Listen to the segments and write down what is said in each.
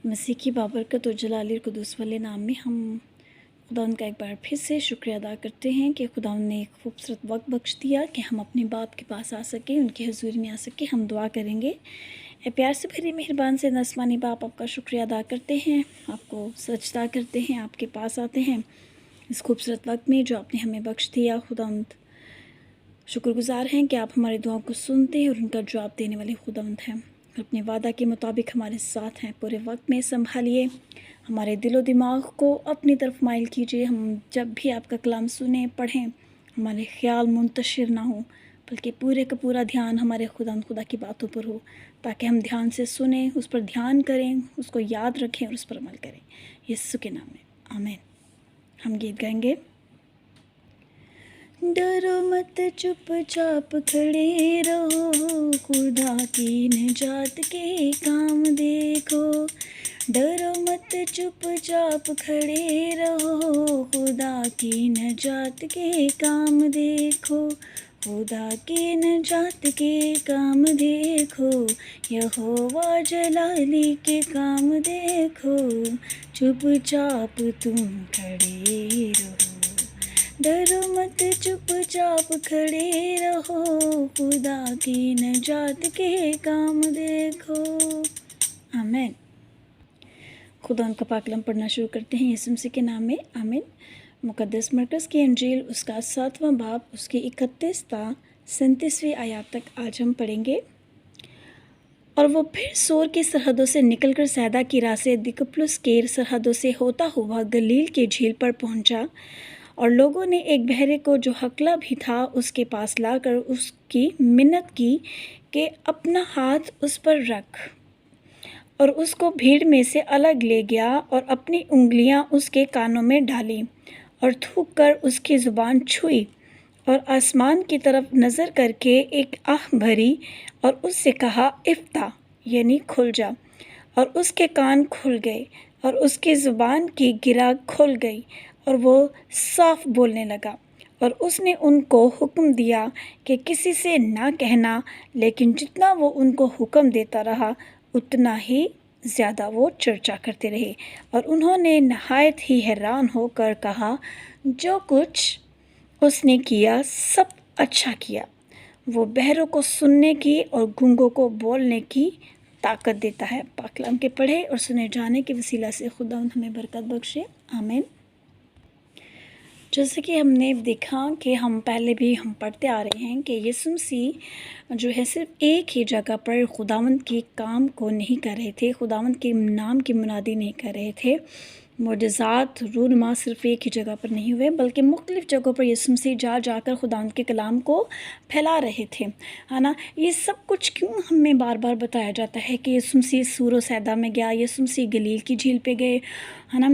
मसीह की बाबरकत और जलाली कुदूस वाले नाम में हम खुदा का एक बार फिर से शुक्रिया अदा करते हैं कि खुदा ने एक खूबसूरत वक्त बख्श दिया कि हम अपने बाप के पास आ सकें, उनकी हजूरी में आ सकें। हम दुआ करेंगे। ए प्यार से भरी मेहरबान से नस्मानी बाप, आपका शुक्रिया अदा करते हैं, आपको सजदा करते हैं, आपके पास आते हैं इस खूबसूरत वक्त में जो आपने हमें बख्श दिया। खुदावंद शुक्रगुजार हैं कि आप हमारी दुआओं को सुनते हैं और उनका जवाब देने वाले खुदावंद हैं। अपने वादा के मुताबिक हमारे साथ हैं, पूरे वक्त में संभालिए, हमारे दिलो दिमाग को अपनी तरफ माइल कीजिए। हम जब भी आपका कलाम सुने पढ़ें, हमारे ख्याल मुंतशिर ना हो, बल्कि पूरे का पूरा ध्यान हमारे खुदा की बातों पर हो, ताकि हम ध्यान से सुने, उस पर ध्यान करें, उसको याद रखें और उस पर अमल करें। यीशु के नाम में आमीन। हम गीत गाएंगे। डरो मत, चुपचाप खड़े रहो, खुदा की निजात के काम देखो। डरो मत, चुपचाप खड़े रहो, खुदा की निजात के काम देखो। खुदा के निजात के काम देखो, यहोवा जलाली के काम देखो। चुपचाप तुम खड़े रहो, डरो मत, चुपचाप खड़े रहो, खुदा की निजात के काम देखो। आमीन। खुदा उनका पाकलम पढ़ना शुरू करते हैं यीशु मसीह के नाम में। आमीन। मुकद्दस मरकज़ की अंजील उसका 7वां बाब उसकी 31 ता 37वीं आयत तक आज हम पढ़ेंगे। और वो फिर सोर की सरहदों से निकलकर सैदा की राह से दिकपुलिस केर सरहदों से होता हुआ गलील के झील पर पहुंचा। और लोगों ने एक बहरे को जो हकला भी था उसके पास लाकर उसकी मिन्नत की कि अपना हाथ उस पर रख। और उसको भीड़ में से अलग ले गया और अपनी उंगलियां उसके कानों में डाली और थूक कर उसकी ज़ुबान छुई और आसमान की तरफ नज़र करके एक आह भरी और उससे कहा, इफ्ता, यानी खुल जा। और उसके कान खुल गए और उसकी ज़ुबान की गिरा खुल गई और वो साफ बोलने लगा। और उसने उनको हुक्म दिया कि किसी से ना कहना, लेकिन जितना वो उनको हुक्म देता रहा उतना ही ज़्यादा वो चर्चा करते रहे। और उन्होंने नहायत ही हैरान होकर कहा, जो कुछ उसने किया सब अच्छा किया। वो बहरों को सुनने की और गूंगों को बोलने की ताकत देता है। पाकलाम के पढ़े और सुने जाने के वसीला से खुदा हमें बरकत बख्शे। आमीन। जैसे कि हमने देखा कि हम पहले भी हम पढ़ते आ रहे हैं कि यीशु मसीह जो है सिर्फ एक ही जगह पर खुदावंद के काम को नहीं कर रहे थे, खुदावंद के नाम की मुनादी नहीं कर रहे थे। मुजज़ात रूनमा सिर्फ एक ही जगह पर नहीं हुए, बल्कि मुख्तलिफ़ जगहों पर यीशु मसीह जा जाकर खुदावंद के कलाम को फैला रहे थे, है ना। ये सब कुछ क्यों हमें बार बार बताया जाता है कि यीशु मसीह सूर सैदा में गया, यीशु मसीह गलील की झील पे गए, है ना,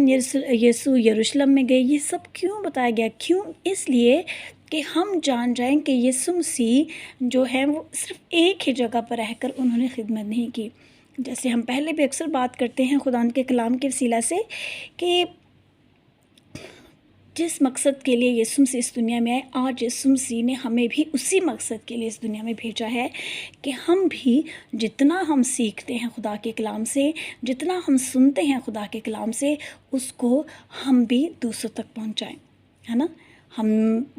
यीशु यरूशलेम में गए। ये सब क्यों बताया गया? क्यों? इसलिए कि हम जान जाएं कि यीशु मसीह जो है वो सिर्फ एक ही जगह पर रहकर उन्होंने खिदमत नहीं की। जैसे हम पहले भी अक्सर बात करते हैं खुदावंद के कलाम के वसीला से कि जिस मकसद के लिए यीशु मसीह इस दुनिया में आए, आज यीशु मसीह ने हमें भी उसी मकसद के लिए इस दुनिया में भेजा है कि हम भी जितना हम सीखते हैं खुदा के कलाम से, जितना हम सुनते हैं खुदा के कलाम से, उसको हम भी दूसरों तक पहुंचाएं, है ना। हम,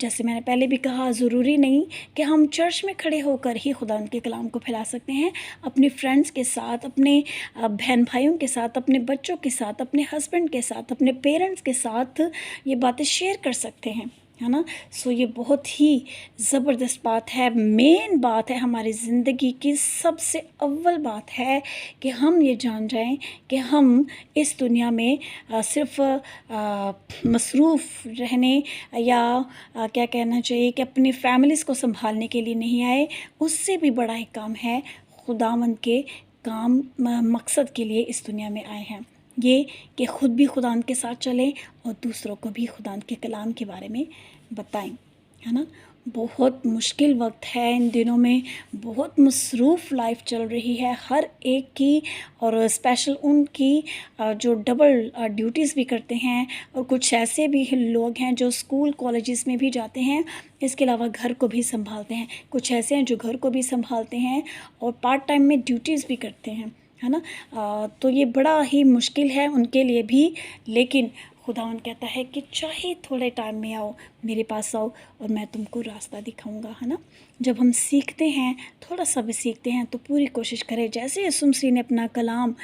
जैसे मैंने पहले भी कहा, ज़रूरी नहीं कि हम चर्च में खड़े होकर ही खुदा के कलाम को फैला सकते हैं। अपने फ्रेंड्स के साथ, अपने बहन भाइयों के साथ, अपने बच्चों के साथ, अपने हस्बैंड के साथ, अपने पेरेंट्स के साथ ये बातें शेयर कर सकते हैं, है ना। सो ये बहुत ही ज़बरदस्त बात है, मेन बात है, हमारी ज़िंदगी की सबसे अव्वल बात है कि हम ये जान जाएं कि हम इस दुनिया में सिर्फ़ मसरूफ़ रहने या क्या कहना चाहिए कि अपनी फैमिलीज़ को संभालने के लिए नहीं आए। उससे भी बड़ा एक काम है, खुदावंद के काम मकसद के लिए इस दुनिया में आए हैं, ये कि ख़ुद भी खुदावंद के साथ चलें और दूसरों को भी खुदावंद के कलाम के बारे में बताएं, है ना। बहुत मुश्किल वक्त है इन दिनों में, बहुत मसरूफ़ लाइफ चल रही है हर एक की, और स्पेशल उनकी जो डबल ड्यूटीज़ भी करते हैं, और कुछ ऐसे भी लोग हैं जो स्कूल कॉलेजेस में भी जाते हैं, इसके अलावा घर को भी संभालते हैं। कुछ ऐसे हैं जो घर को भी संभालते हैं और पार्ट टाइम में ड्यूटीज़ भी करते हैं, है ना। तो ये बड़ा ही मुश्किल है उनके लिए भी, लेकिन खुदावंद कहता है कि चाहे थोड़े टाइम में आओ, मेरे पास आओ और मैं तुमको रास्ता दिखाऊंगा, है ना। जब हम सीखते हैं, थोड़ा सा भी सीखते हैं, तो पूरी कोशिश करें जैसे यीशु मसीह ने अपना कलाम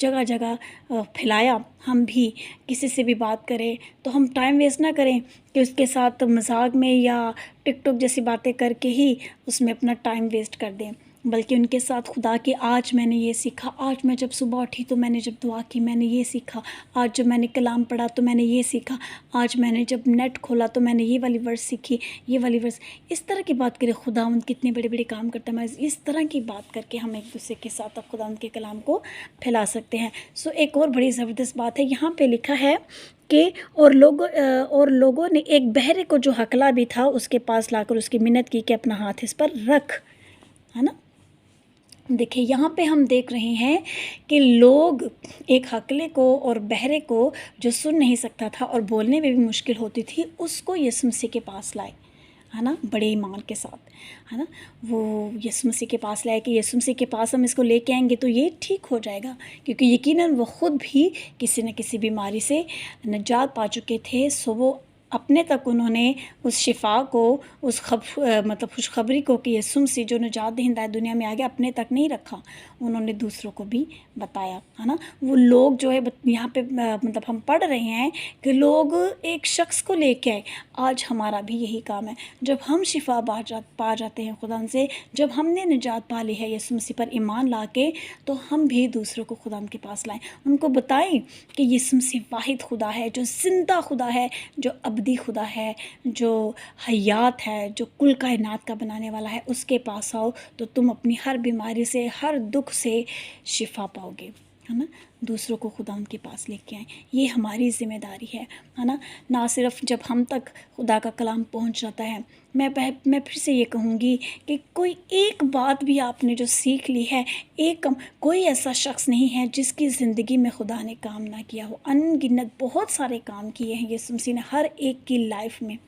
जगह जगह फैलाया, हम भी किसी से भी बात करें तो हम टाइम वेस्ट ना करें कि उसके साथ मजाक में या टिकटॉक जैसी बातें करके ही उसमें अपना टाइम वेस्ट कर दें, बल्कि उनके साथ खुदा के आज मैंने ये सीखा, आज मैं जब सुबह उठी तो मैंने जब दुआ की मैंने ये सीखा, आज जब मैंने कलाम पढ़ा तो मैंने ये सीखा, आज मैंने जब नेट खोला तो मैंने ये वाली वर्स सीखी, ये वाली वर्स, इस तरह की बात करें। खुदावंद कितने बड़े बड़े काम करता है, मैं इस तरह की बात करके हम एक दूसरे के साथ अब खुदावंद के कलाम को फैला सकते हैं। सो एक और बड़ी ज़बरदस्त बात है, यहाँ पे लिखा है कि और लोगों ने एक बहरे को जो हकला भी था उसके पास लाकर उसकी मिन्नत की कि अपना हाथ इस पर रख, है ना। देखिए यहाँ पे हम देख रहे हैं कि लोग एक हकले को और बहरे को जो सुन नहीं सकता था और बोलने में भी मुश्किल होती थी, उसको यीशु मसीह के पास लाए, है ना, बड़े ईमान के साथ, है ना। वो यीशु मसीह के पास लाए कि यीशु मसीह के पास हम इसको लेके आएंगे तो ये ठीक हो जाएगा, क्योंकि यकीनन वो ख़ुद भी किसी न किसी बीमारी से निजात पा चुके थे। सो वो अपने तक उन्होंने उस शिफा को, उस मतलब खुशखबरी को कि यीशु मसीह जो निजात दहिंदा है दुनिया में आ गया, अपने तक नहीं रखा, उन्होंने दूसरों को भी बताया, है ना। वो लोग जो है यहाँ पे मतलब हम पढ़ रहे हैं कि लोग एक शख्स को लेके आए। आज हमारा भी यही काम है, जब हम शिफा पा जाते हैं खुदा से, जब हमने निजात पा ली है यीशु मसीह पर ईमान ला के, तो हम भी दूसरों को खुदा के पास लाएं, उनको बताएं कि यीशु मसीह वाहिद खुदा है, जो जिंदा खुदा है, जो अबदी खुदा है, जो हयात है, जो कुल कायनात का बनाने वाला है। उसके पास आओ तो तुम अपनी हर बीमारी से, हर दुख से शिफा पाओगे, है ना। दूसरों को खुदा उनके पास लेके आएँ, ये हमारी ज़िम्मेदारी है ना। ना सिर्फ जब हम तक खुदा का कलाम पहुंच जाता है, मैं फिर से ये कहूँगी कि कोई एक बात भी आपने जो सीख ली है, कोई ऐसा शख्स नहीं है जिसकी ज़िंदगी में खुदा ने काम ना किया हो। अनगिनत बहुत सारे काम किए हैं यीशु मसीह ने हर एक की लाइफ में,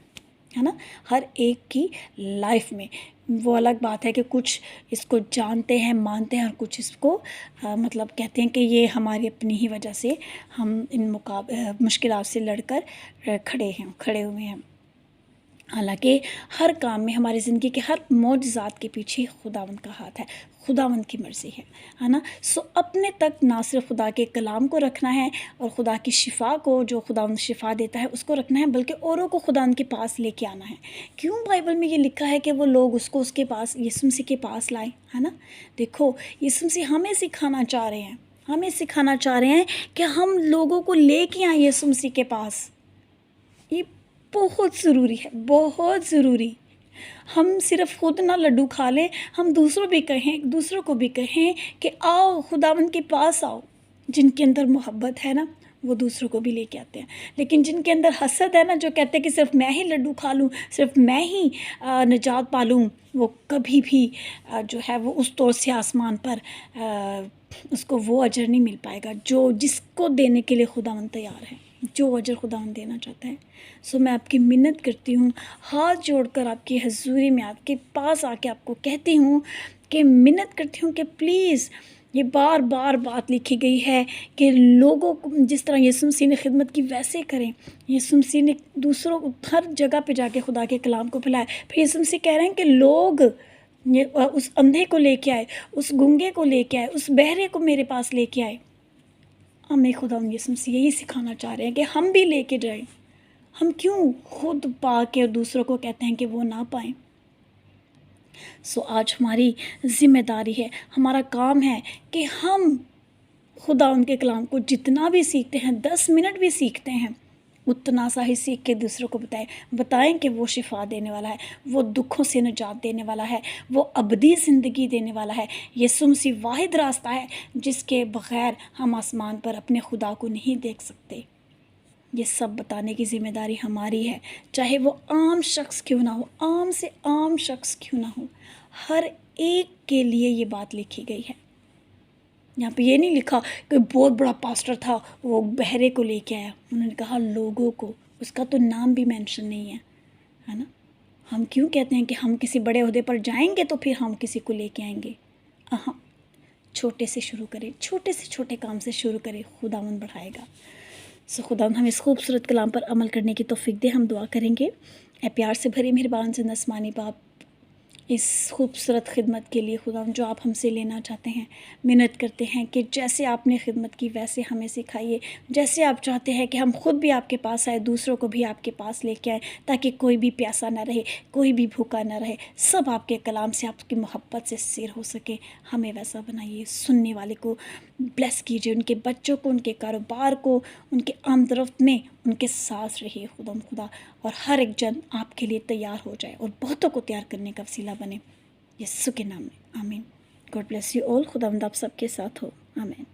है ना, हर एक की लाइफ में। वो अलग बात है कि कुछ इसको जानते हैं, मानते हैं, और कुछ इसको मतलब कहते हैं कि ये हमारी अपनी ही वजह से हम इन मुश्किलात से लड़कर खड़े हुए हैं। हालांकि हर काम में, हमारी ज़िंदगी के हर मौजज़ात के पीछे खुदावंद का हाथ है, खुदावंद की मर्ज़ी है ना। सो अपने तक ना सिर्फ खुदा के कलाम को रखना है और खुदा की शिफा को, जो खुदावंद शिफा देता है, उसको रखना है, बल्कि औरों को खुदावंद के पास लेके आना है। क्यों बाइबल में ये लिखा है कि वो लोग उसके पास, यीशु मसीह के पास लाए, है ना। देखो यीशु मसीह हमें सिखाना चाह रहे हैं कि हम लोगों को लेके आए यीशु मसीह के पास। ये बहुत ज़रूरी है, बहुत ज़रूरी। हम सिर्फ खुद ना लड्डू खा लें, हम दूसरों को भी कहें कि आओ खुदावंद के पास आओ। जिनके अंदर मोहब्बत है ना, वो दूसरों को भी लेके आते हैं, लेकिन जिनके अंदर हसद है ना, जो कहते हैं कि सिर्फ मैं ही लड्डू खा लूँ, सिर्फ मैं ही निजात पा लूँ, वो कभी भी जो है वो उस तौर से आसमान पर उसको वो अजर नहीं मिल पाएगा जो जिसको देने के लिए खुदावंद तैयार है, जो अजर खुदावंद देना चाहता है। सो मैं आपकी मिन्नत करती हूँ, हाथ जोड़कर आपकी हजूरी में आपके पास आके आपको कहती हूँ कि मिन्नत करती हूँ कि प्लीज़, ये बार बार बात लिखी गई है कि लोगों को जिस तरह यीशु मसीह ने खिदमत की वैसे करें। यीशु मसीह ने दूसरों को हर जगह पे जाके खुदा के कलाम को फैलाया। फिर यीशु मसीह कह रहे हैं कि लोग उस अंधे को लेके आए, उस गूंगे को लेके आए, उस बहरे को मेरे पास लेके आए। हमें खुदा यीशु मसीह यही सिखाना चाह रहे हैं कि हम भी लेके जाएं। हम क्यों खुद पा के दूसरों को कहते हैं कि वो ना पाएं। सो आज हमारी ज़िम्मेदारी है, हमारा काम है कि हम खुदा उनके कलाम को जितना भी सीखते हैं, 10 मिनट भी सीखते हैं, उतना सा ही सीख के दूसरों को बताएं कि वो शिफा देने वाला है, वो दुखों से निजात देने वाला है, वो अबदी ज़िंदगी देने वाला है। यीशु मसीह वाहिद रास्ता है जिसके बग़ैर हम आसमान पर अपने खुदा को नहीं देख सकते। ये सब बताने की ज़िम्मेदारी हमारी है, चाहे वो आम शख्स क्यों ना हो, आम से आम शख्स क्यों ना हो, हर एक के लिए ये बात लिखी गई है। यहाँ पे ये नहीं लिखा कि बहुत बड़ा पास्टर था वो बहरे को लेके आया, उन्होंने कहा लोगों को, उसका तो नाम भी मेंशन नहीं है ना। हम क्यों कहते हैं कि हम किसी बड़े ओहदे पर जाएंगे तो फिर हम किसी को लेके आएंगे। हाँ, छोटे से शुरू करें, छोटे से छोटे काम से शुरू करें, खुदावंद बढ़ाएगा। सो खुदावंद हमें इस खूबसूरत कलाम पर अमल करने की तौफीक दे। हम दुआ करेंगे। ए प्यार से भरे मेहरबान जिंदा आसमानी बाप, इस खूबसूरत खिदमत के लिए खुदावंद जो आप हमसे लेना चाहते हैं, मिन्नत करते हैं कि जैसे आपने खिदमत की वैसे हमें सिखाइए। जैसे आप चाहते हैं कि हम खुद भी आपके पास आए, दूसरों को भी आपके पास लेके आए, ताकि कोई भी प्यासा ना रहे, कोई भी भूखा ना रहे, सब आपके कलाम से, आपकी मोहब्बत से सैर हो सके। हमें वैसा बनाइए। सुनने वाले को ब्लेस कीजिए, उनके बच्चों को, उनके कारोबार को, उनके आमदरफ्त में उनके साथ रहिए खुदा, और हर एक जन आपके लिए तैयार हो जाए और बहुतों को तैयार करने का वसीला बने। यीशु के नाम में आमीन। God bless you all. खुदावंद आप सबके साथ हो। आमीन।